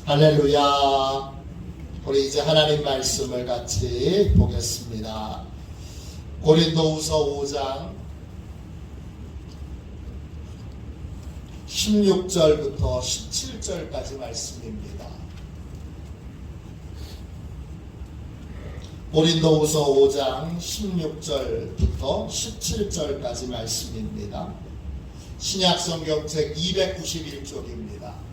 할렐루야. 우리 이제 하나님 말씀을 같이 보겠습니다. 고린도후서 5장 16절부터 17절까지 말씀입니다. 고린도후서 5장 16절부터 17절까지 말씀입니다. 신약성경 책 291쪽입니다.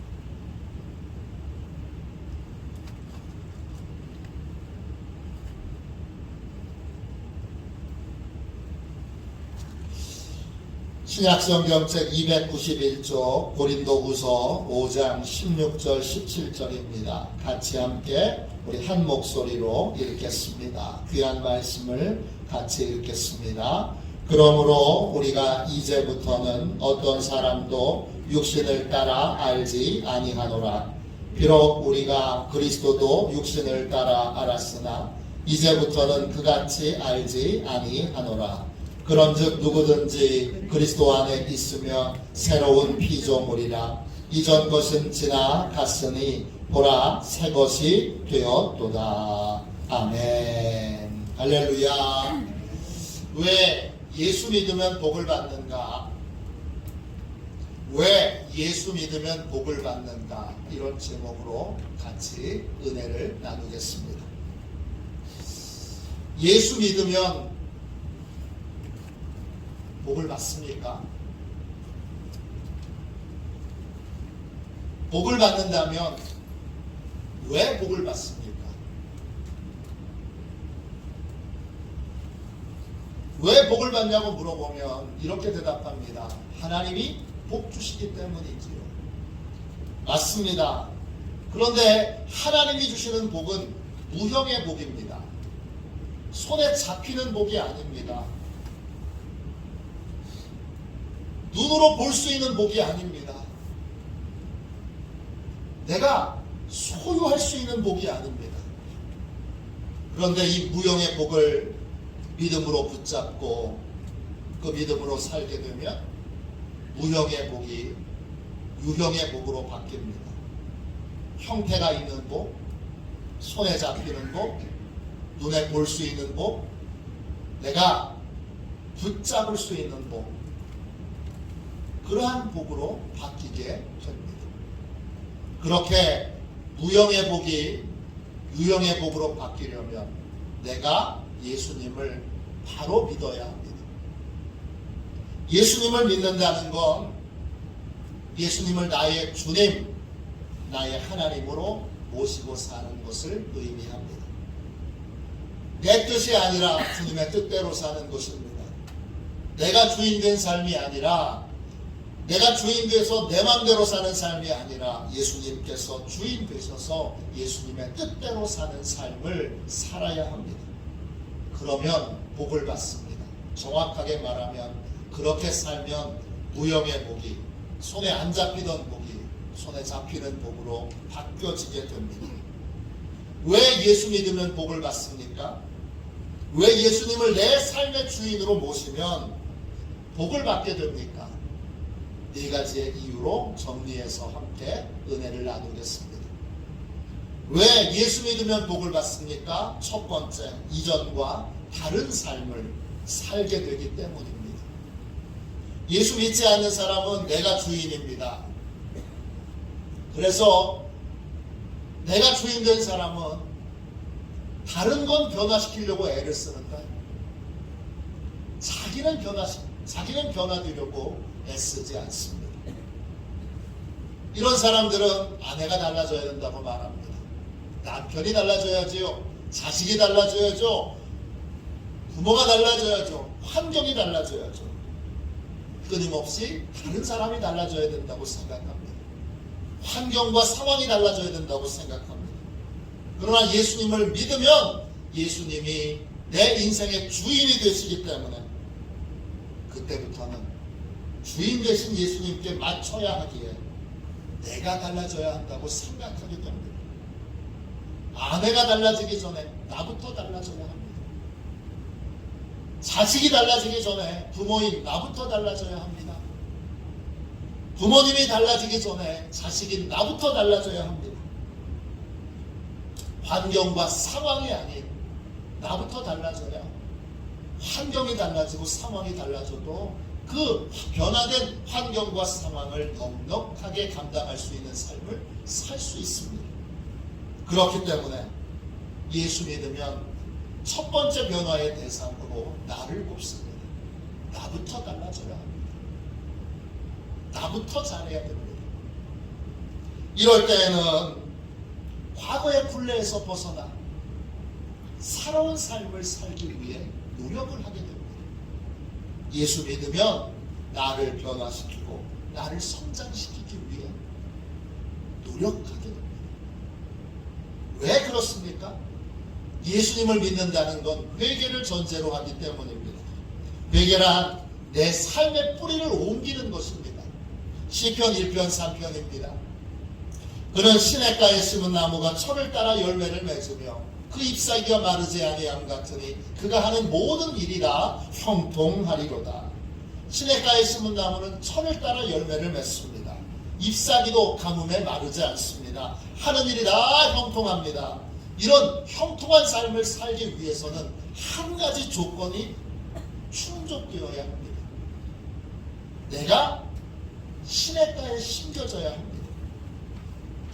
신약성경 책 291쪽 고린도후서 5장 16절 17절입니다. 같이 함께 우리 한 목소리로 읽겠습니다. 귀한 말씀을 같이 읽겠습니다. 그러므로 우리가 이제부터는 어떤 사람도 육신을 따라 알지 아니하노라. 비록 우리가 그리스도도 육신을 따라 알았으나 이제부터는 그같이 알지 아니하노라. 그런즉 누구든지 그리스도 안에 있으며 새로운 피조물이라. 이전 것은 지나갔으니 보라 새 것이 되었도다. 아멘. 할렐루야. 왜 예수 믿으면 복을 받는가? 왜 예수 믿으면 복을 받는가? 이런 제목으로 같이 은혜를 나누겠습니다. 예수 믿으면 복을 받습니까? 복을 받는다면 왜 복을 받습니까? 왜 복을 받냐고 물어보면 이렇게 대답합니다. 하나님이 복 주시기 때문이지요. 맞습니다. 그런데 하나님이 주시는 복은 무형의 복입니다. 손에 잡히는 복이 아닙니다. 눈으로 볼 수 있는 복이 아닙니다. 내가 소유할 수 있는 복이 아닙니다. 그런데 이 무형의 복을 믿음으로 붙잡고 그 믿음으로 살게 되면 무형의 복이 유형의 복으로 바뀝니다. 형태가 있는 복, 손에 잡히는 복, 눈에 볼 수 있는 복, 내가 붙잡을 수 있는 복, 그러한 복으로 바뀌게 됩니다. 그렇게 무형의 복이 유형의 복으로 바뀌려면 내가 예수님을 바로 믿어야 합니다. 예수님을 믿는다는 건 예수님을 나의 주님, 나의 하나님으로 모시고 사는 것을 의미합니다. 내 뜻이 아니라 주님의 뜻대로 사는 것입니다. 내가 주인 된 삶이 아니라 내가 주인 돼서 내 맘대로 사는 삶이 아니라 예수님께서 주인 되셔서 예수님의 뜻대로 사는 삶을 살아야 합니다. 그러면 복을 받습니다. 정확하게 말하면 그렇게 살면 무형의 복이 손에 안 잡히던 복이 손에 잡히는 복으로 바뀌어지게 됩니다. 왜 예수 믿으면 복을 받습니까? 왜 예수님을 내 삶의 주인으로 모시면 복을 받게 됩니까? 네 가지의 이유로 정리해서 함께 은혜를 나누겠습니다. 왜 예수 믿으면 복을 받습니까? 첫 번째, 이전과 다른 삶을 살게 되기 때문입니다. 예수 믿지 않는 사람은 내가 주인입니다. 그래서 내가 주인 된 사람은 다른 건 변화시키려고 애를 쓰는데 자기는 변화되려고 애쓰지 않습니다. 이런 사람들은 아내가 달라져야 된다고 말합니다. 남편이 달라져야지요. 자식이 달라져야죠. 부모가 달라져야죠. 환경이 달라져야죠. 끊임없이 다른 사람이 달라져야 된다고 생각합니다. 환경과 상황이 달라져야 된다고 생각합니다. 그러나 예수님을 믿으면 예수님이 내 인생의 주인이 되시기 때문에 그때부터는 주인 되신 예수님께 맞춰야 하기에 내가 달라져야 한다고 생각하게 됩니다. 아내가 달라지기 전에 나부터 달라져야 합니다. 자식이 달라지기 전에 부모인 나부터 달라져야 합니다. 부모님이 달라지기 전에 자식인 나부터 달라져야 합니다. 환경과 상황이 아닌 나부터 달라져야 환경이 달라지고 상황이 달라져도 그 변화된 환경과 상황을 넉넉하게 감당할 수 있는 삶을 살 수 있습니다. 그렇기 때문에 예수 믿으면 첫 번째 변화의 대상으로 나를 꼽습니다. 나부터 달라져야 합니다. 나부터 잘해야 됩니다. 이럴 때에는 과거의 굴레에서 벗어나 새로운 삶을 살기 위해 노력을 하게 됩니다. 예수 믿으면 나를 변화시키고 나를 성장시키기 위해 노력하게 됩니다. 왜 그렇습니까? 예수님을 믿는다는 건 회개를 전제로 하기 때문입니다. 회개란 내 삶의 뿌리를 옮기는 것입니다. 시편 1편 3편입니다. 그는 시냇가에 심은 나무가 철을 따라 열매를 맺으며 그 잎사귀가 마르지 아니함 같으니 그가 하는 모든 일이 다 형통하리로다. 시냇가에 심은 나무는 철을 따라 열매를 맺습니다. 잎사귀도 가뭄에 마르지 않습니다. 하는 일이 다 형통합니다. 이런 형통한 삶을 살기 위해서는 한 가지 조건이 충족되어야 합니다. 내가 시냇가에 심겨져야 합니다.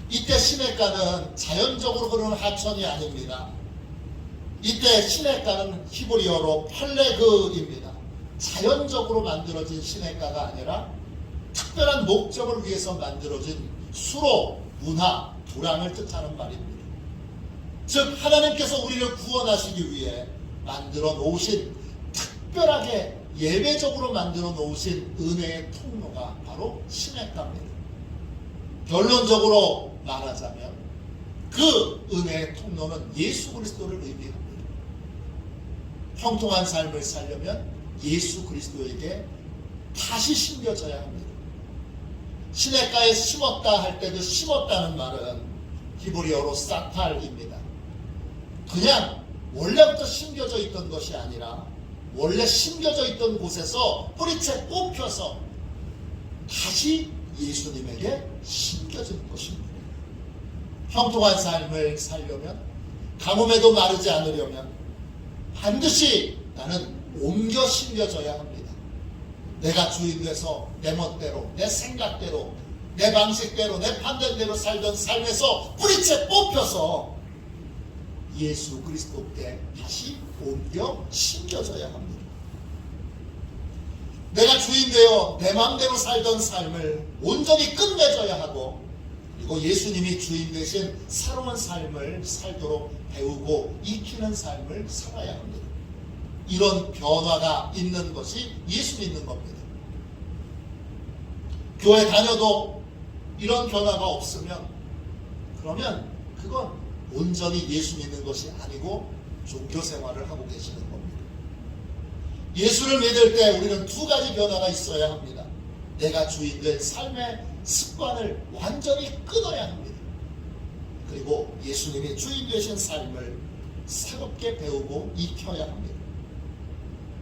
이때 시냇가는 자연적으로 흐르는 하천이 아닙니다. 이때 시냇가는 히브리어로 팔레그입니다. 자연적으로 만들어진 시냇가가 아니라 특별한 목적을 위해서 만들어진 수로, 문화, 도랑을 뜻하는 말입니다. 즉 하나님께서 우리를 구원하시기 위해 만들어 놓으신, 특별하게 예배적으로 만들어 놓으신 은혜의 통로가 바로 시냇가입니다. 결론적으로 말하자면 그 은혜의 통로는 예수 그리스도를 의미합니다. 형통한 삶을 살려면 예수 그리스도에게 다시 심겨져야 합니다. 시냇가에 심었다 할 때 그 심었다는 말은 히브리어로 사탈입니다. 그냥 원래부터 심겨져 있던 것이 아니라 원래 심겨져 있던 곳에서 뿌리채 뽑혀서 다시 예수님에게 심겨진 것입니다. 형통한 삶을 살려면, 가뭄에도 마르지 않으려면 반드시 나는 옮겨 심겨져야 합니다. 내가 주인 돼서 내 멋대로, 내 생각대로, 내 방식대로, 내 판단대로 살던 삶에서 뿌리채 뽑혀서 예수 그리스도께 다시 옮겨 심겨져야 합니다. 내가 주인 되어 내 마음대로 살던 삶을 온전히 끝맺어야 하고, 그리고 예수님이 주인 되신 새로운 삶을 살도록 배우고 익히는 삶을 살아야 합니다. 이런 변화가 있는 것이 예수 믿는 겁니다. 교회 다녀도 이런 변화가 없으면 그러면 그건 온전히 예수 믿는 것이 아니고 종교 생활을 하고 계시는 겁니다. 예수를 믿을 때 우리는 두 가지 변화가 있어야 합니다. 내가 주인 된 삶의 습관을 완전히 끊어야 합니다. 그리고 예수님이 주인 되신 삶을 새롭게 배우고 익혀야 합니다.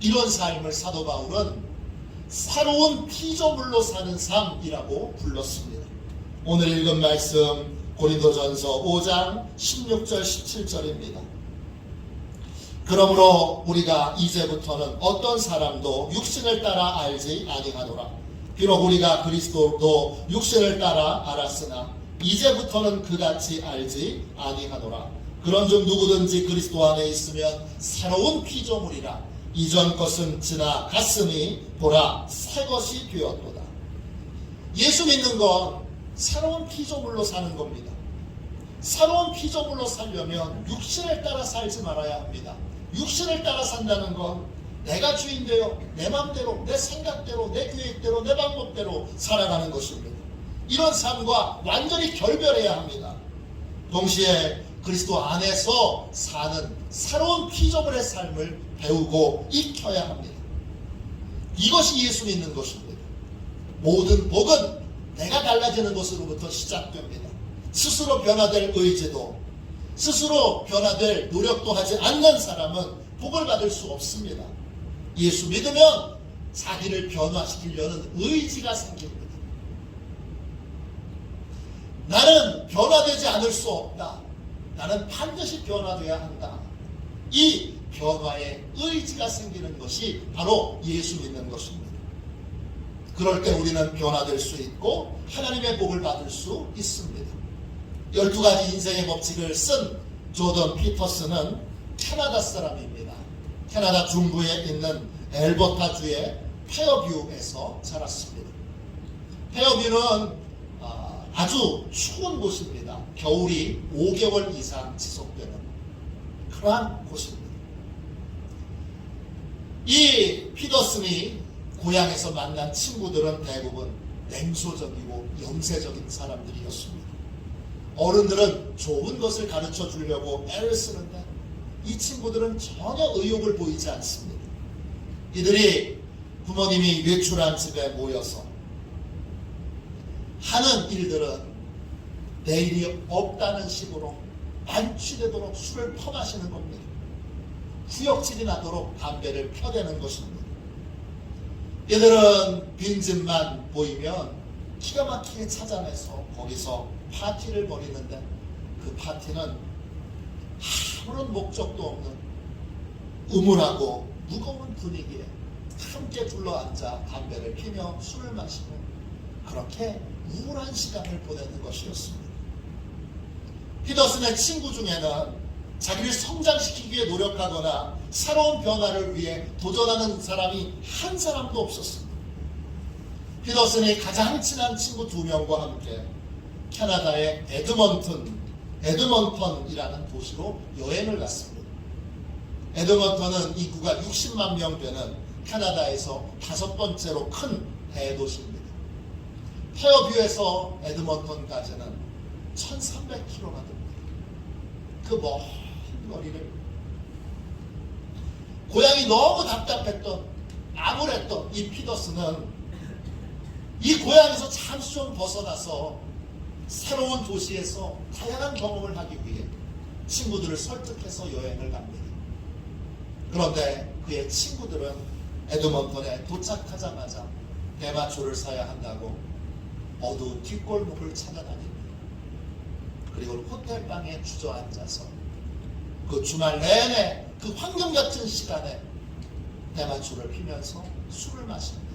이런 삶을 사도 바울은 새로운 피조물로 사는 삶이라고 불렀습니다. 오늘 읽은 말씀 고린도전서 5장 16절 17절입니다. 그러므로 우리가 이제부터는 어떤 사람도 육신을 따라 알지 아니하노라. 비록 우리가 그리스도도 육신을 따라 알았으나 이제부터는 그같이 알지 아니하노라. 그런즉 누구든지 그리스도 안에 있으면 새로운 피조물이라. 이전 것은 지나갔으니 보라 새 것이 되었도다. 예수 믿는 건 새로운 피조물로 사는 겁니다. 새로운 피조물로 살려면 육신을 따라 살지 말아야 합니다. 육신을 따라 산다는 건 내가 주인 되어 내 맘대로, 내 생각대로, 내 계획대로, 내 방법대로 살아가는 것입니다. 이런 삶과 완전히 결별해야 합니다. 동시에 그리스도 안에서 사는 새로운 피조물의 삶을 배우고 익혀야 합니다. 이것이 예수 믿는 것입니다. 모든 복은 내가 달라지는 것으로부터 시작됩니다. 스스로 변화될 의지도, 스스로 변화될 노력도 하지 않는 사람은 복을 받을 수 없습니다. 예수 믿으면 자기를 변화시키려는 의지가 생깁니다. 나는 변화되지 않을 수 없다. 나는 반드시 변화되어야 한다. 이 변화의 의지가 생기는 것이 바로 예수 믿는 것입니다. 그럴 때 우리는 변화될 수 있고 하나님의 복을 받을 수 있습니다. 12가지 인생의 법칙을 쓴 조던 피터슨은 캐나다 사람입니다. 캐나다 중부에 있는 엘버타주의 페어뷰에서 자랐습니다. 페어뷰는 아주 추운 곳입니다. 겨울이 5개월 이상 지속되는 그러한 곳입니다. 이 피터슨이 고향에서 만난 친구들은 대부분 냉소적이고 영세적인 사람들이었습니다. 어른들은 좋은 것을 가르쳐 주려고 애를 쓰는데 이 친구들은 전혀 의욕을 보이지 않습니다. 이들이 부모님이 외출한 집에 모여서 하는 일들은 내일이 없다는 식으로 만취되도록 술을 퍼마시는 겁니다. 후역질이 나도록 담배를 펴대는 것입니다. 이들은 빈집만 보이면 기가 막히게 찾아내서 거기서 파티를 벌이는데 그 파티는 아무런 목적도 없는 음울하고 무거운 분위기에 함께 둘러앉아 담배를 피며 술을 마시고 그렇게 우울한 시간을 보내는 것이었습니다. 피터슨의 친구 중에는 자기를 성장시키기 위해 노력하거나 새로운 변화를 위해 도전하는 사람이 한 사람도 없었습니다. 피터슨이 가장 친한 친구 2명과 함께 캐나다의 에드먼턴이라는 도시로 여행을 갔습니다. 에드먼턴은 인구가 60만 명 되는 캐나다에서 5번째로 큰 대도시입니다. 페어뷰에서 에드먼턴까지는 1300km가 됩니다. 그 먼 거리를 고향이 너무 답답했던 암울했던 이 피터슨은 이 고향에서 잠시 좀 벗어나서 새로운 도시에서 다양한 경험을 하기 위해 친구들을 설득해서 여행을 갑니다. 그런데 그의 친구들은 에드먼턴에 도착하자마자 대마초를 사야 한다고 어두운 뒷골목을 찾아다닙니다. 그리고 호텔방에 주저앉아서 그 주말 내내 그 황금 같은 시간에 대마초를 피면서 술을 마십니다.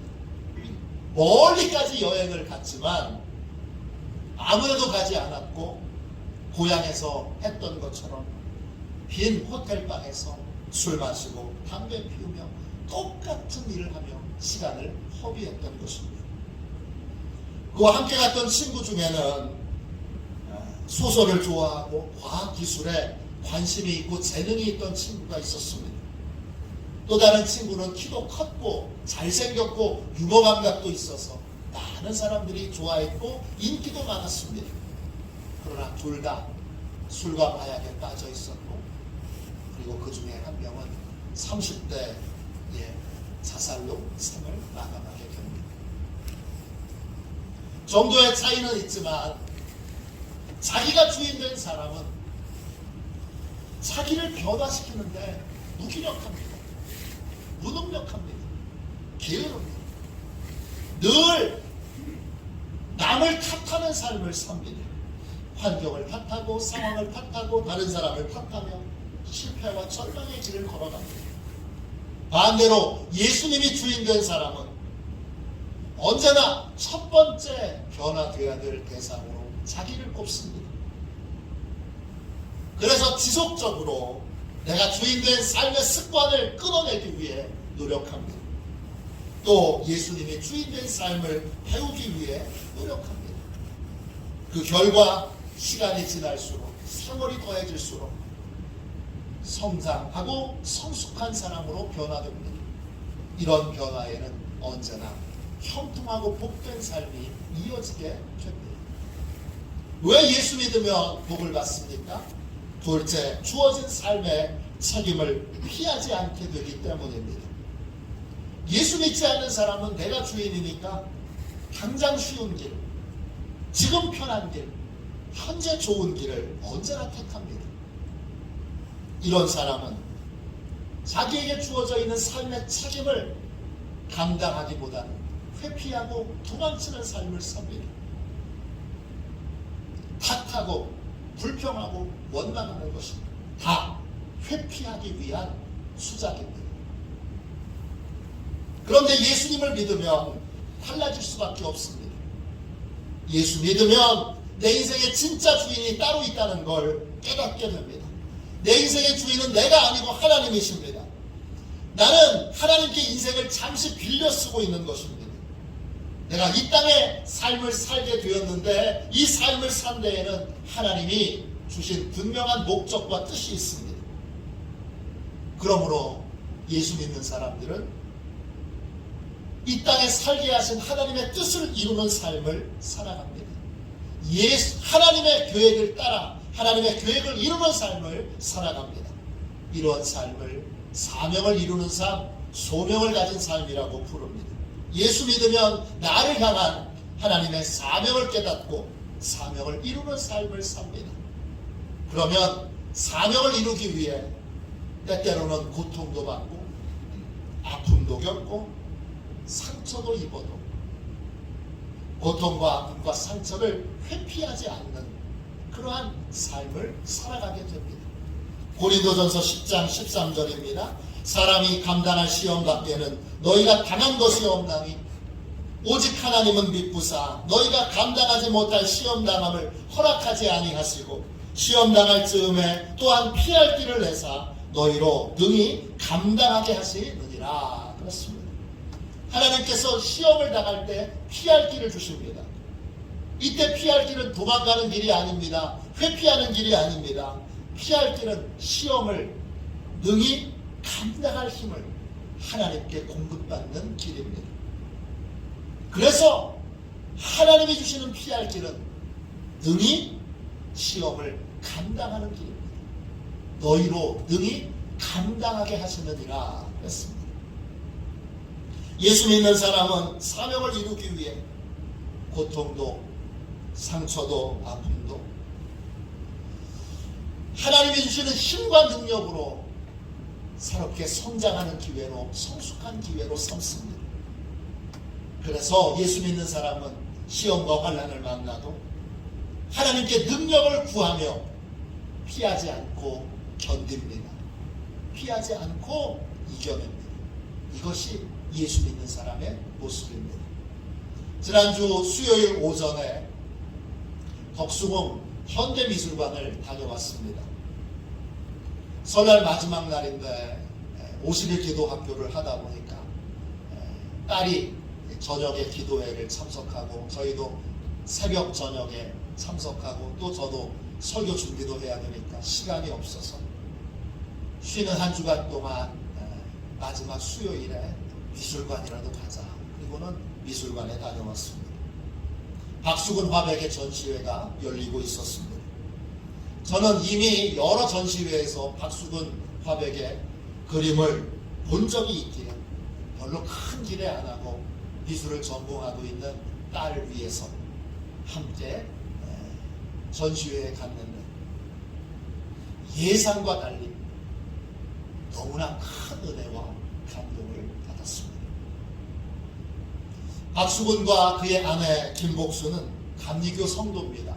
멀리까지 여행을 갔지만 아무데도 가지 않았고 고향에서 했던 것처럼 빈 호텔방에서 술 마시고 담배 피우며 똑같은 일을 하며 시간을 허비했던 것입니다. 그와 함께 갔던 친구 중에는 소설을 좋아하고 과학기술에 관심이 있고 재능이 있던 친구가 있었습니다. 또 다른 친구는 키도 컸고 잘생겼고 유머 감각도 있어서 많은 사람들이 좋아했고 인기도 많았습니다. 그러나 둘 다 술과 마약에 빠져 있었고 그리고 그 중에 한 명은 30대에 자살로 생을 마감하게 됩니다. 정도의 차이는 있지만 자기가 주인된 사람은 자기를 변화시키는데 무기력합니다. 무능력합니다. 게으릅니다. 늘 남을 탓하는 삶을 삽니다. 환경을 탓하고 상황을 탓하고 다른 사람을 탓하며 실패와 절망의 길을 걸어갑니다. 반대로 예수님이 주인된 사람은 언제나 첫 번째 변화되어야 될 대상으로 자기를 꼽습니다. 그래서 지속적으로 내가 주인된 삶의 습관을 끊어내기 위해 노력합니다. 또 예수님이 주인된 삶을 배우기 위해 노력합니다. 그 결과 시간이 지날수록 세월이 더해질수록 성장하고 성숙한 사람으로 변화됩니다. 이런 변화에는 언제나 형통하고 복된 삶이 이어지게 됩니다. 왜 예수 믿으면 복을 받습니까? 둘째, 주어진 삶의 책임을 피하지 않게 되기 때문입니다. 예수 믿지 않는 사람은 내가 주인이니까 당장 쉬운 길, 지금 편한 길, 현재 좋은 길을 언제나 택합니다. 이런 사람은 자기에게 주어져 있는 삶의 책임을 감당하기보다는 회피하고 도망치는 삶을 삽니다. 탓하고 불평하고 원망하는 것입니다. 다 회피하기 위한 수작입니다. 그런데 예수님을 믿으면 달라질 수밖에 없습니다. 예수 믿으면 내 인생의 진짜 주인이 따로 있다는 걸 깨닫게 됩니다. 내 인생의 주인은 내가 아니고 하나님이십니다. 나는 하나님께 인생을 잠시 빌려 쓰고 있는 것입니다. 내가 이 땅에 삶을 살게 되었는데 이 삶을 산 데에는 하나님이 주신 분명한 목적과 뜻이 있습니다. 그러므로 예수 믿는 사람들은 이 땅에 살게 하신 하나님의 뜻을 이루는 삶을 살아갑니다. 하나님의 계획을 따라 하나님의 계획을 이루는 삶을 살아갑니다. 이러한 삶을 사명을 이루는 삶, 소명을 가진 삶이라고 부릅니다. 예수 믿으면 나를 향한 하나님의 사명을 깨닫고 사명을 이루는 삶을 삽니다. 그러면 사명을 이루기 위해 때때로는 고통도 받고 아픔도 겪고 상처도 입어도 고통과 아픔과 상처를 회피하지 않는 그러한 삶을 살아가게 됩니다. 고린도전서 10장 13절입니다. 사람이 감당할 시험 밖에는 너희가 당한 것이 없나니 오직 하나님은 미쁘사 너희가 감당하지 못할 시험 당함을 허락하지 아니하시고 시험 당할 즈음에 또한 피할 길을 내사 너희로 능히 감당하게 하시느니라. 그렇습니다. 하나님께서 시험을 당할 때 피할 길을 주십니다. 이때 피할 길은 도망가는 길이 아닙니다. 회피하는 길이 아닙니다. 피할 길은 시험을 능히 감당할 힘을 하나님께 공급받는 길입니다. 그래서 하나님이 주시는 피할 길은 능히 시험을 감당하는 길입니다. 너희로 능히 감당하게 하시느니라 했습니다. 예수 믿는 사람은 사명을 이루기 위해 고통도 상처도 아픔도 하나님이 주시는 힘과 능력으로 새롭게 성장하는 기회로 성숙한 기회로 삼습니다. 그래서 예수 믿는 사람은 시험과 환난을 만나도 하나님께 능력을 구하며 피하지 않고 견딥니다. 피하지 않고 이겨냅니다. 이것이 예수 믿는 사람의 모습입니다. 지난주 수요일 오전에 덕수궁 현대미술관을 다녀왔습니다. 설날 마지막 날인데 50일 기도학교를 하다 보니까 딸이 저녁에 기도회를 참석하고 저희도 새벽 저녁에 참석하고 또 저도 설교 준비도 해야 되니까 시간이 없어서 쉬는 한 주간 동안 마지막 수요일에 미술관이라도 가자. 그리고는 미술관에 다녀왔습니다. 박수근 화백의 전시회가 열리고 있었습니다. 저는 이미 여러 전시회에서 박수근 화백의 그림을 본 적이 있기에 별로 큰 기대 안 하고 미술을 전공하고 있는 딸을 위해서 함께 전시회에 갔는데 예상과 달리 너무나 큰 은혜와 감동을 받았습니다. 박수근과 그의 아내 김복수는 감리교 성도입니다.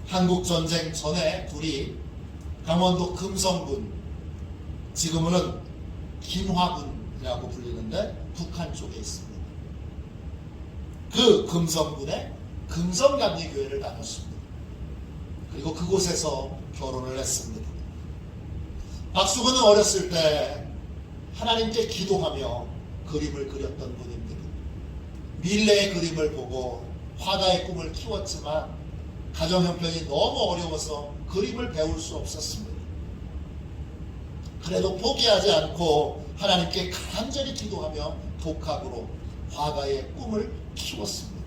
한국전쟁 전에 둘이 강원도 금성군, 지금은 김화군이라고 불리는데 북한 쪽에 있습니다. 그 금성군의 금성감리교회를 다녔습니다. 그리고 그곳에서 결혼을 했습니다. 박수근은 어렸을 때 하나님께 기도하며 그림을 그렸던 분입니다. 밀레의 그림을 보고 화가의 꿈을 키웠지만 가정 형편이 너무 어려워서 그림을 배울 수 없었습니다. 그래도 포기하지 않고 하나님께 간절히 기도하며 독학으로 화가의 꿈을 키웠습니다.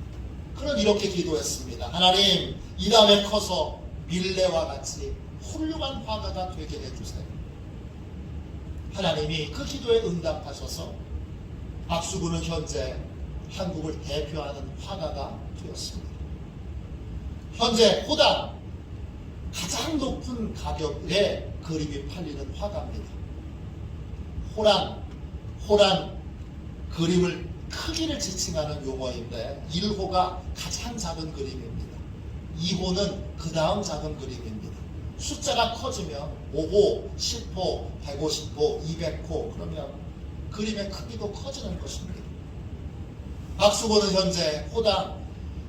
그는 이렇게 기도했습니다. 하나님, 이 다음에 커서 밀레와 같이 훌륭한 화가가 되게 해주세요. 하나님이 그 기도에 응답하셔서 박수근은 현재 한국을 대표하는 화가가 되었습니다. 현재 호당 가장 높은 가격에 그림이 팔리는 화가입니다. 호란 그림을 크기를 지칭하는 용어인데 1호가 가장 작은 그림입니다. 2호는 그 다음 작은 그림입니다. 숫자가 커지면 5호, 10호, 150호, 200호 그러면 그림의 크기도 커지는 것입니다. 박수고는 현재 호당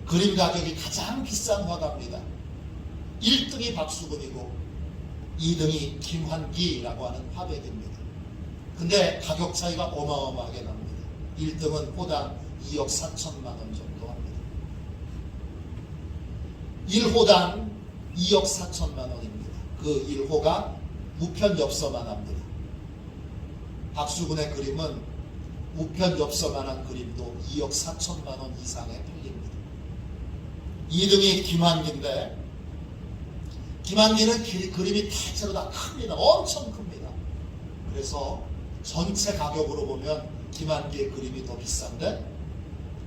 그림 가격이 가장 비싼 화가입니다. 1등이 박수근이고 2등이 김환기라고 하는 화백입니다. 근데 가격 차이가 어마어마하게 납니다. 1등은 호당 2억 4천만 원 정도 합니다. 1호당 2억 4천만 원입니다. 그 1호가 우편 엽서만 합니다. 박수근의 그림은 우편 엽서만 한 그림도 2억 4천만 원 이상에 팔립니다. 2등이 김환기인데 김환기는 그림이 대체로 다 큽니다. 엄청 큽니다. 그래서 전체 가격으로 보면 김환기의 그림이 더 비싼데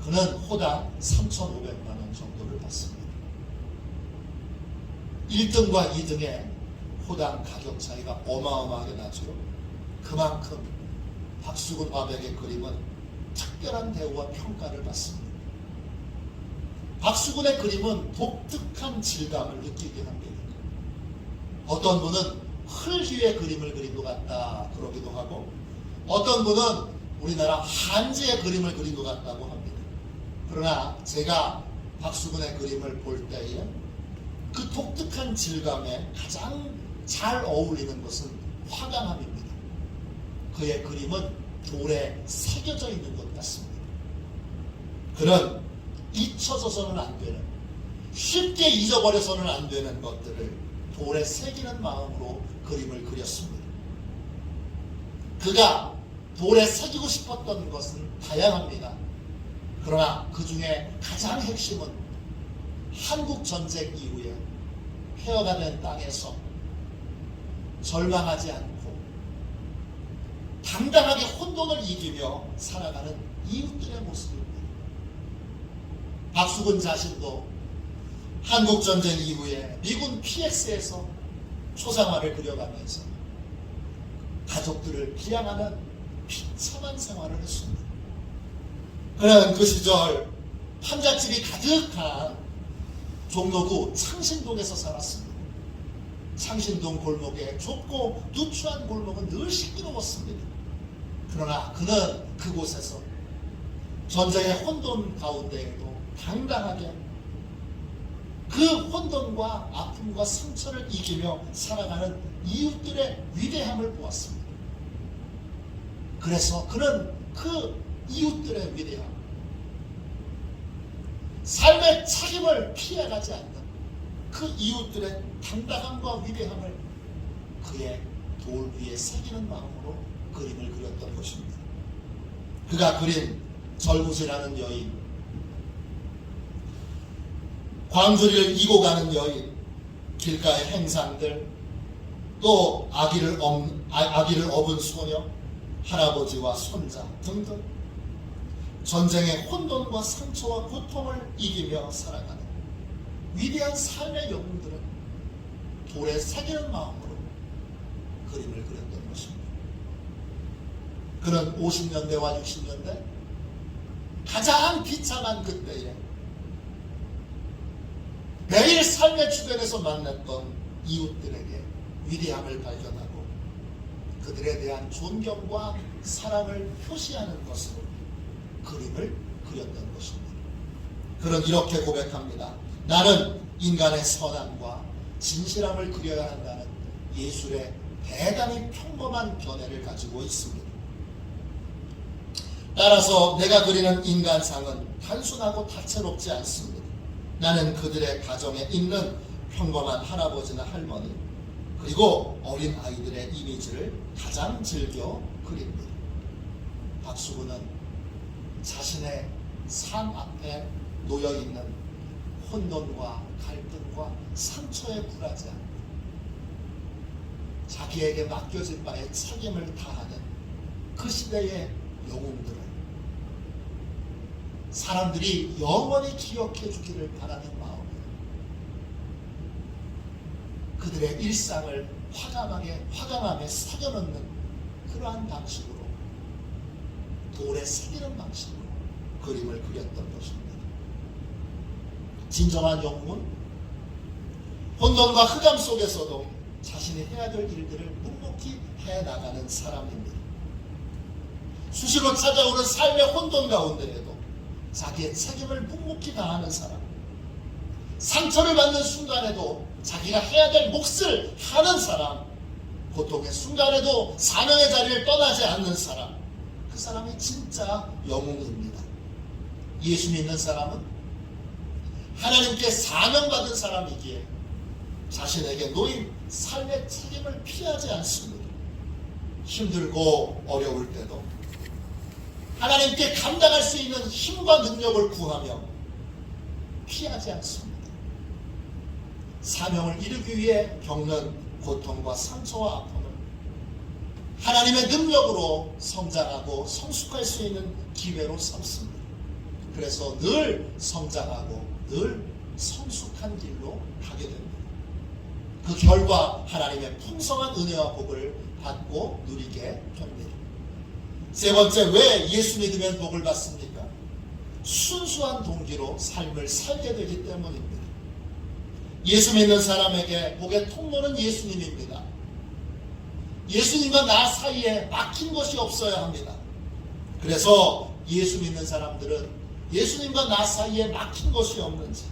그는 호당 3,500만 원 정도를 받습니다. 1등과 2등의 호당 가격 차이가 어마어마하게 나죠. 그만큼 박수근 화백의 그림은 특별한 대우와 평가를 받습니다. 박수근의 그림은 독특한 질감을 느끼게 합니다. 어떤 분은 흘 위에 그림을 그린 것 같다 그러기도 하고 어떤 분은 우리나라 한지의 그림을 그린 것 같다고 합니다. 그러나 제가 박수근의 그림을 볼 때에 그 독특한 질감에 가장 잘 어울리는 것은 화강암입니다. 그의 그림은 돌에 새겨져 있는 것 같습니다. 그는 잊혀져서는 안 되는, 쉽게 잊어버려서는 안 되는 것들을 돌에 새기는 마음으로 그림을 그렸습니다. 그가 돌에 새기고 싶었던 것은 다양합니다. 그러나 그 중에 가장 핵심은 한국전쟁 이후에 폐허가 된 땅에서 절망하지 않고 당당하게 혼돈을 이기며 살아가는 이웃들의 모습입니다. 박수근 자신도 한국전쟁 이후에 미군 PX에서 초상화를 그려가면서 가족들을 비양하는 비참한 생활을 했습니다. 그는 그 시절 판잣집이 가득한 종로구 창신동에서 살았습니다. 창신동 골목에 좁고 누추한 골목은 늘 시끄러웠습니다. 그러나 그는 그곳에서 전쟁의 혼돈 가운데에도 당당하게 그 혼돈과 아픔과 상처를 이기며 살아가는 이웃들의 위대함을 보았습니다. 그래서 그는 그 이웃들의 위대함, 삶의 책임을 피해가지 않는 그 이웃들의 당당함과 위대함을 그의 돌 위에 새기는 마음으로 그림을 그렸던 것입니다. 그가 그린 절구지라는 여인, 광주리를 이고 가는 여인, 길가의 행상들, 또 아기를 업은 소녀, 할아버지와 손자 등등 전쟁의 혼돈과 상처와 고통을 이기며 살아가는 위대한 삶의 영웅들은 돌에 새기는 마음으로 그림을 그렸던 것입니다. 그는 50년대와 60년대 가장 비참한 그때에 매일 삶의 주변에서 만났던 이웃들에게 위대함을 발견하고 그들에 대한 존경과 사랑을 표시하는 것으로 그림을 그렸던 것입니다. 그는 이렇게 고백합니다. 나는 인간의 선함과 진실함을 그려야 한다는 예술의 대단히 평범한 견해를 가지고 있습니다. 따라서 내가 그리는 인간상은 단순하고 다채롭지 않습니다. 나는 그들의 가정에 있는 평범한 할아버지나 할머니 그리고 어린 아이들의 이미지를 가장 즐겨 그립니다. 박수근은 자신의 삶 앞에 놓여있는 혼돈과 갈등과 상처에 굴하지 않고 자기에게 맡겨진 바에 책임을 다하는 그 시대의 영웅들을 사람들이 영원히 기억해 주기를 바라는 마음으로 그들의 일상을 화강암에 새겨넣는 그러한 방식으로 돌에 새기는 방식으로 그림을 그렸던 것입니다. 진정한 영웅은 혼돈과 흑암 속에서도 자신이 해야 될 일들을 묵묵히 해나가는 사람입니다. 수시로 찾아오는 삶의 혼돈 가운데에도 자기의 책임을 묵묵히 다하는 사람, 상처를 받는 순간에도 자기가 해야 될 몫을 하는 사람, 고통의 순간에도 사명의 자리를 떠나지 않는 사람, 그 사람이 진짜 영웅입니다. 예수 믿는 사람은 하나님께 사명받은 사람이기에 자신에게 놓인 삶의 책임을 피하지 않습니다. 힘들고 어려울 때도 하나님께 감당할 수 있는 힘과 능력을 구하며 피하지 않습니다. 사명을 이루기 위해 겪는 고통과 상처와 아픔을 하나님의 능력으로 성장하고 성숙할 수 있는 기회로 삼습니다. 그래서 늘 성장하고 늘 성숙한 길로 가게 됩니다. 그 결과 하나님의 풍성한 은혜와 복을 받고 누리게 됩니다. 세 번째, 왜 예수 믿으면 복을 받습니까? 순수한 동기로 삶을 살게 되기 때문입니다. 예수 믿는 사람에게 복의 통로는 예수님입니다. 예수님과 나 사이에 막힌 것이 없어야 합니다. 그래서 예수 믿는 사람들은 예수님과 나 사이에 막힌 것이 없는지,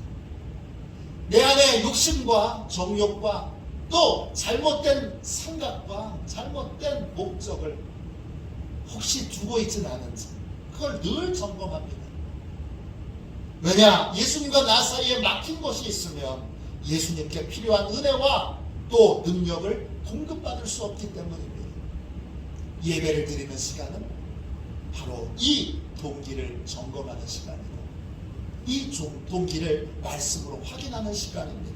내 안에 욕심과 정욕과 또 잘못된 생각과 잘못된 목적을 혹시 두고 있지는 않은지 그걸 늘 점검합니다. 왜냐? 예수님과 나 사이에 막힌 것이 있으면 예수님께 필요한 은혜와 또 능력을 공급받을 수 없기 때문입니다. 예배를 드리는 시간은 바로 이 동기를 점검하는 시간이고, 이 동기를 말씀으로 확인하는 시간입니다.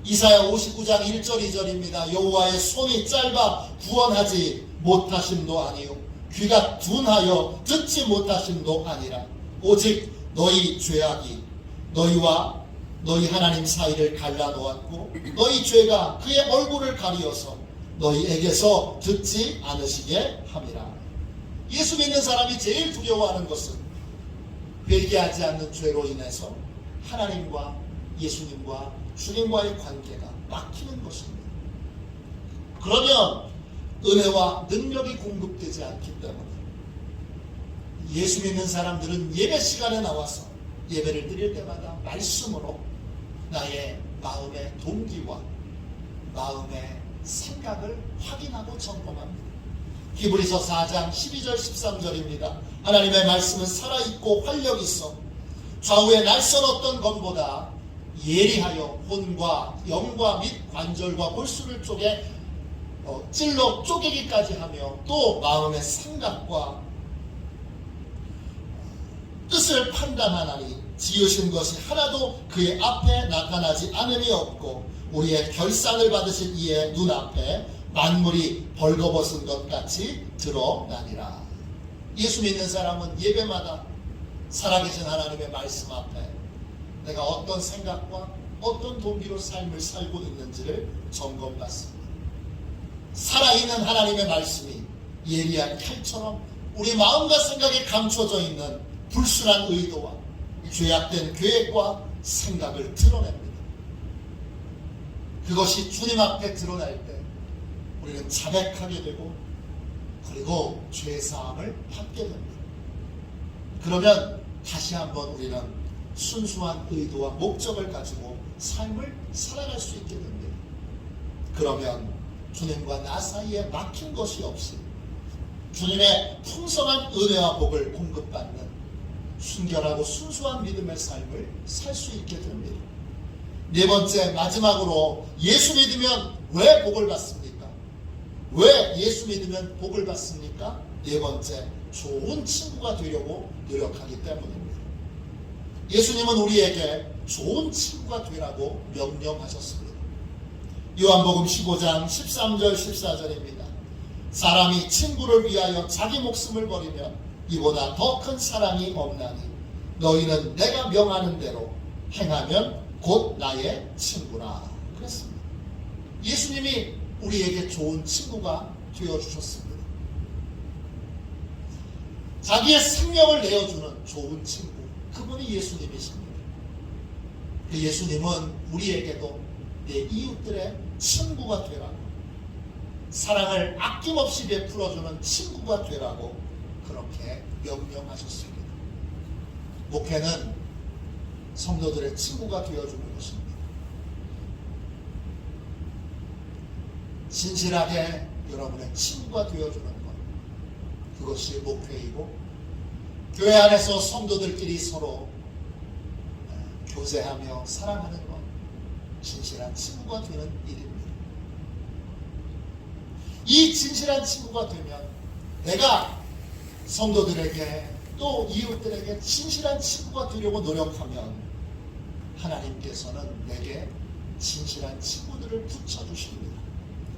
이사야 59장 1절 2절입니다. 여호와의 손이 짧아 구원하지 못하심도 아니요 귀가 둔하여 듣지 못하심도 아니라 오직 너희 죄악이 너희와 너희 하나님 사이를 갈라놓았고 너희 죄가 그의 얼굴을 가리어서 너희에게서 듣지 않으시게 함이라. 예수 믿는 사람이 제일 두려워하는 것은 회개하지 않는 죄로 인해서 하나님과 예수님과 주님과의 관계가 막히는 것입니다. 그러면 은혜와 능력이 공급되지 않기 때문에 예수 믿는 사람들은 예배 시간에 나와서 예배를 드릴 때마다 말씀으로 나의 마음의 동기와 마음의 생각을 확인하고 점검합니다. 히브리서 4장 12절 13절입니다. 하나님의 말씀은 살아있고 활력 있어 좌우에 날선 어떤 검보다 예리하여 혼과 영과 및 관절과 골수를 쪼개 찔러 쪼개기까지 하며 또 마음의 생각과 뜻을 판단하나니 지으신 것이 하나도 그의 앞에 나타나지 않음이 없고 우리의 결산을 받으신 이의 눈앞에 만물이 벌거벗은 것 같이 드러나니라. 예수 믿는 사람은 예배마다 살아계신 하나님의 말씀 앞에 내가 어떤 생각과 어떤 동기로 삶을 살고 있는지를 점검받습니다. 살아있는 하나님의 말씀이 예리한 칼처럼 우리 마음과 생각에 감춰져 있는 불순한 의도와 죄악된 계획과 생각을 드러냅니다. 그것이 주님 앞에 드러날 때 우리는 자백하게 되고 그리고 죄사함을 받게 됩니다. 그러면 다시 한번 우리는 순수한 의도와 목적을 가지고 삶을 살아갈 수 있게 됩니다. 그러면 주님과 나 사이에 막힌 것이 없이 주님의 풍성한 은혜와 복을 공급받는 순결하고 순수한 믿음의 삶을 살 수 있게 됩니다. 네 번째, 마지막으로 예수 믿으면 왜 복을 받습니까? 왜 예수 믿으면 복을 받습니까? 네 번째, 좋은 친구가 되려고 노력하기 때문입니다. 예수님은 우리에게 좋은 친구가 되라고 명령하셨습니다. 요한복음 15장 13절 14절입니다. 사람이 친구를 위하여 자기 목숨을 버리면 이보다 더 큰 사랑이 없나니 너희는 내가 명하는 대로 행하면 곧 나의 친구라. 그랬습니다. 예수님이 우리에게 좋은 친구가 되어주셨습니다. 자기의 생명을 내어주는 좋은 친구, 그분이 예수님이십니다. 그 예수님은 우리에게도 내 이웃들의 친구가 되라고, 사랑을 아낌없이 베풀어주는 친구가 되라고 그렇게 명령하셨습니다. 목회는 성도들의 친구가 되어주는 것입니다. 진실하게 여러분의 친구가 되어주는 것, 그것이 목회이고, 교회 안에서 성도들끼리 서로 교제하며 사랑하는 것, 진실한 친구가 되는 일입니다. 이 진실한 친구가 되면 내가 성도들에게 또 이웃들에게 진실한 친구가 되려고 노력하면 하나님께서는 내게 진실한 친구들을 붙여주십니다.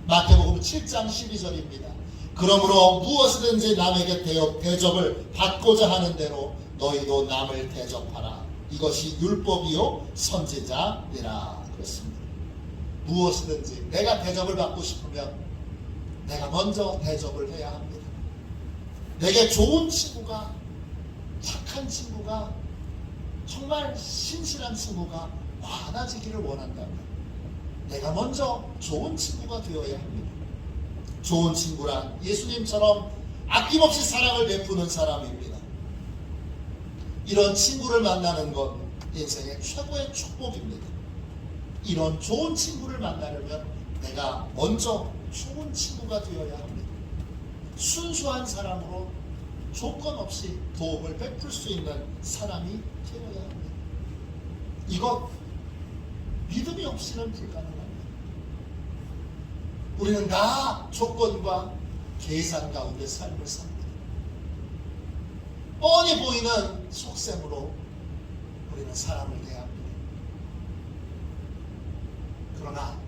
마태복음 7장 12절입니다. 그러므로 무엇이든지 남에게 대접을 받고자 하는 대로 너희도 남을 대접하라. 이것이 율법이요 선지자니라. 그렇습니다. 무엇이든지 내가 대접을 받고 싶으면 내가 먼저 대접을 해야 합니다. 내게 좋은 친구가, 착한 친구가, 정말 신실한 친구가 많아지기를 원한다면 내가 먼저 좋은 친구가 되어야 합니다. 좋은 친구란 예수님처럼 아낌없이 사랑을 베푸는 사람입니다. 이런 친구를 만나는 건 인생의 최고의 축복입니다. 이런 좋은 친구를 만나려면 내가 먼저 좋은 친구가 되어야 합니다. 순수한 사람으로 조건 없이 도움을 베풀 수 있는 사람이 되어야 합니다. 이것 믿음이 없이는 불가능합니다. 우리는 다 조건과 계산 가운데 삶을 삽니다. 뻔히 보이는 속셈으로 우리는 사람을 대합니다. 그러나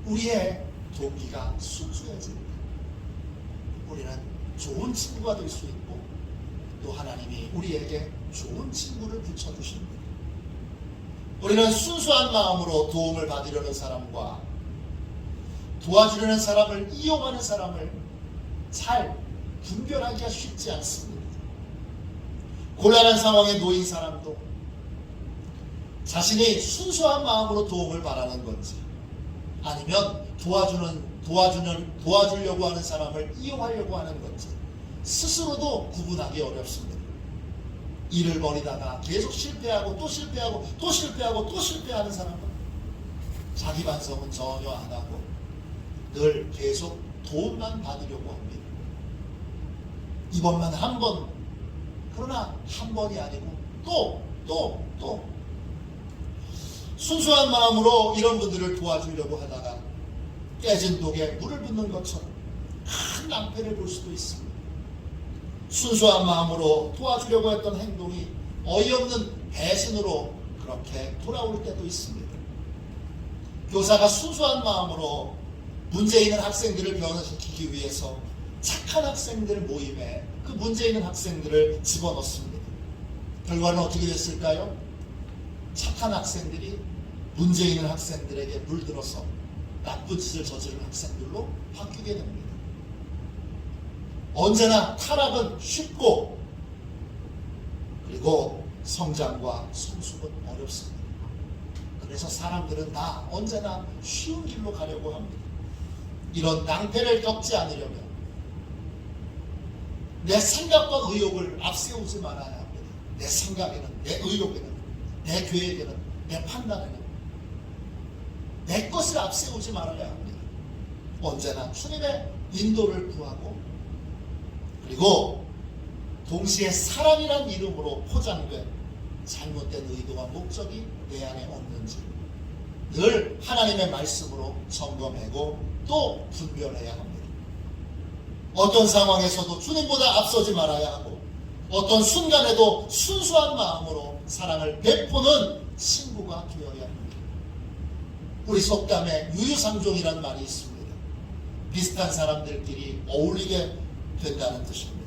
우리의 동기가 순수해집니다. 우리는 좋은 친구가 될 수 있고, 또 하나님이 우리에게 좋은 친구를 붙여주십니다. 우리는 순수한 마음으로 도움을 받으려는 사람과 도와주려는 사람을, 이용하는 사람을 잘 분별하기가 쉽지 않습니다. 곤란한 상황에 놓인 사람도 자신이 순수한 마음으로 도움을 바라는 건지, 아니면 도와주려고 하는 사람을 이용하려고 하는 건지 스스로도 구분하기 어렵습니다. 일을 벌이다가 계속 실패하고 또 실패하고 또 실패하고 또 실패하는 사람은 자기 반성은 전혀 안 하고 늘 계속 도움만 받으려고 합니다. 이번만 한 번, 그러나 한 번이 아니고 또 순수한 마음으로 이런 분들을 도와주려고 하다가 깨진 독에 물을 붓는 것처럼 큰 낭패를 볼 수도 있습니다. 순수한 마음으로 도와주려고 했던 행동이 어이없는 배신으로 그렇게 돌아올 때도 있습니다. 교사가 순수한 마음으로 문제 있는 학생들을 변화시키기 위해서 착한 학생들 모임에 그 문제 있는 학생들을 집어넣습니다. 결과는 어떻게 됐을까요? 착한 학생들이 문제 있는 학생들에게 물들어서 나쁜 짓을 저지른 학생들로 바뀌게 됩니다. 언제나 타락은 쉽고, 그리고 성장과 성숙은 어렵습니다. 그래서 사람들은 다 언제나 쉬운 길로 가려고 합니다. 이런 낭패를 겪지 않으려면 내 생각과 의욕을 앞세우지 말아야 합니다. 내 생각에는, 내 의욕에는, 내 계획에는, 내 판단에는 내 것을 앞세우지 말아야 합니다. 언제나 주님의 인도를 구하고, 그리고 동시에 사랑이란 이름으로 포장된 잘못된 의도와 목적이 내 안에 없는지 늘 하나님의 말씀으로 점검하고 또 분별해야 합니다. 어떤 상황에서도 주님보다 앞서지 말아야 하고, 어떤 순간에도 순수한 마음으로 사랑을 베푸는 친구가 되어야 합니다. 우리 속담에 유유상종이라는 말이 있습니다. 비슷한 사람들끼리 어울리게 된다는 뜻입니다.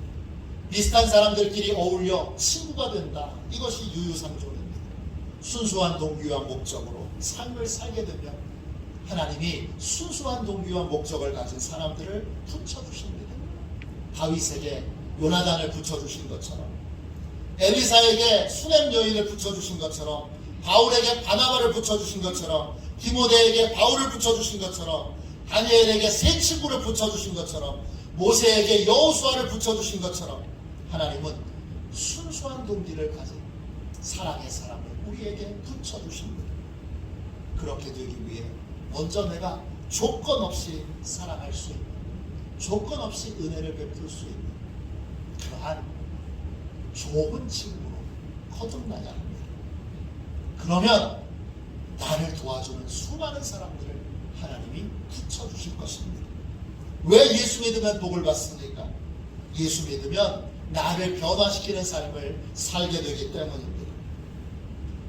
비슷한 사람들끼리 어울려 친구가 된다. 이것이 유유상종입니다. 순수한 동기와 목적으로 삶을 살게 되면 하나님이 순수한 동기와 목적을 가진 사람들을 붙여주십니다. 다윗에게 요나단을 붙여주신 것처럼, 엘리사에게 수냄 여인을 붙여주신 것처럼, 바울에게 바나바를 붙여주신 것처럼, 디모데에게 바울을 붙여주신 것처럼, 다니엘에게 세 친구를 붙여주신 것처럼, 모세에게 여호수아를 붙여주신 것처럼, 하나님은 순수한 동기를 가진 사랑의 사람을 우리에게 붙여주신 거예요. 그렇게 되기 위해 먼저 내가 조건 없이 사랑할 수 있는, 조건 없이 은혜를 베풀 수 있는 그러한 좋은 친구로 거듭나야 합니다. 그러면 나를 도와주는 수많은 사람들을 하나님이 붙여주실 것입니다. 왜 예수 믿으면 복을 받습니까? 예수 믿으면 나를 변화시키는 삶을 살게 되기 때문입니다.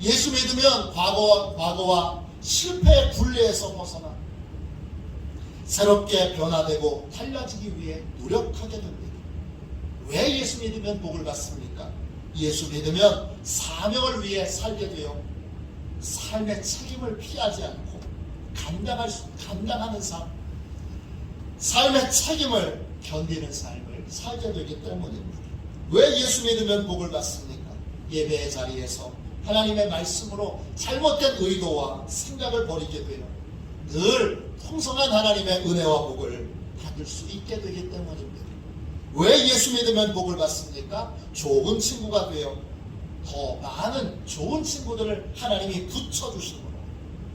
예수 믿으면 과거와 실패의 굴레에서 벗어나 새롭게 변화되고 달라지기 위해 노력하게 됩니다. 왜 예수 믿으면 복을 받습니까? 예수 믿으면 사명을 위해 살게 되어 삶의 책임을 피하지 않고 감당하는 삶, 삶의 책임을 견디는 삶을 살게 되기 때문입니다. 왜 예수 믿으면 복을 받습니까? 예배의 자리에서 하나님의 말씀으로 잘못된 의도와 생각을 버리게 되어 늘 풍성한 하나님의 은혜와 복을 받을 수 있게 되기 때문입니다. 왜 예수 믿으면 복을 받습니까? 좋은 친구가 되어 더 많은 좋은 친구들을 하나님이 붙여주심으로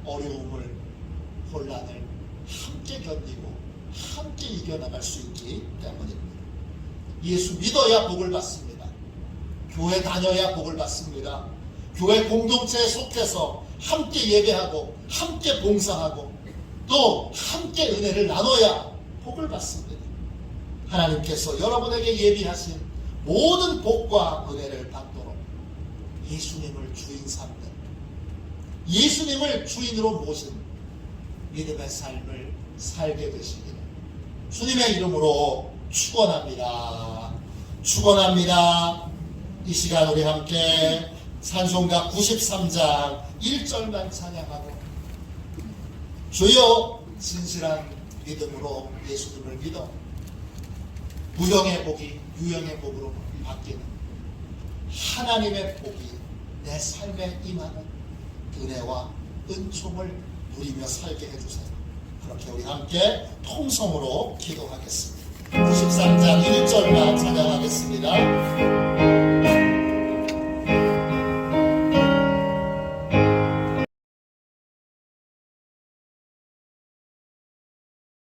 어려움을, 혼란을 함께 견디고 함께 이겨나갈 수 있기 때문입니다. 예수 믿어야 복을 받습니다. 교회 다녀야 복을 받습니다. 교회 공동체에 속해서 함께 예배하고 함께 봉사하고 또 함께 은혜를 나눠야 복을 받습니다. 하나님께서 여러분에게 예비하신 모든 복과 은혜를 받도록 예수님을 주인 삼는, 예수님을 주인으로 모신 믿음의 삶을 살게 되시기를 주님의 이름으로 축원합니다. 축원합니다. 이 시간 우리 함께 찬송가 93장 1절만 찬양하고, 주여 진실한 믿음으로 예수님을 믿어 무형의 복이 유형의 복으로 바뀌는 하나님의 복이 내 삶에 임하는 은혜와 은총을 누리며 살게 해주세요. 그렇게 우리 함께 통성으로 기도하겠습니다. 93장 1절만 찬양하겠습니다.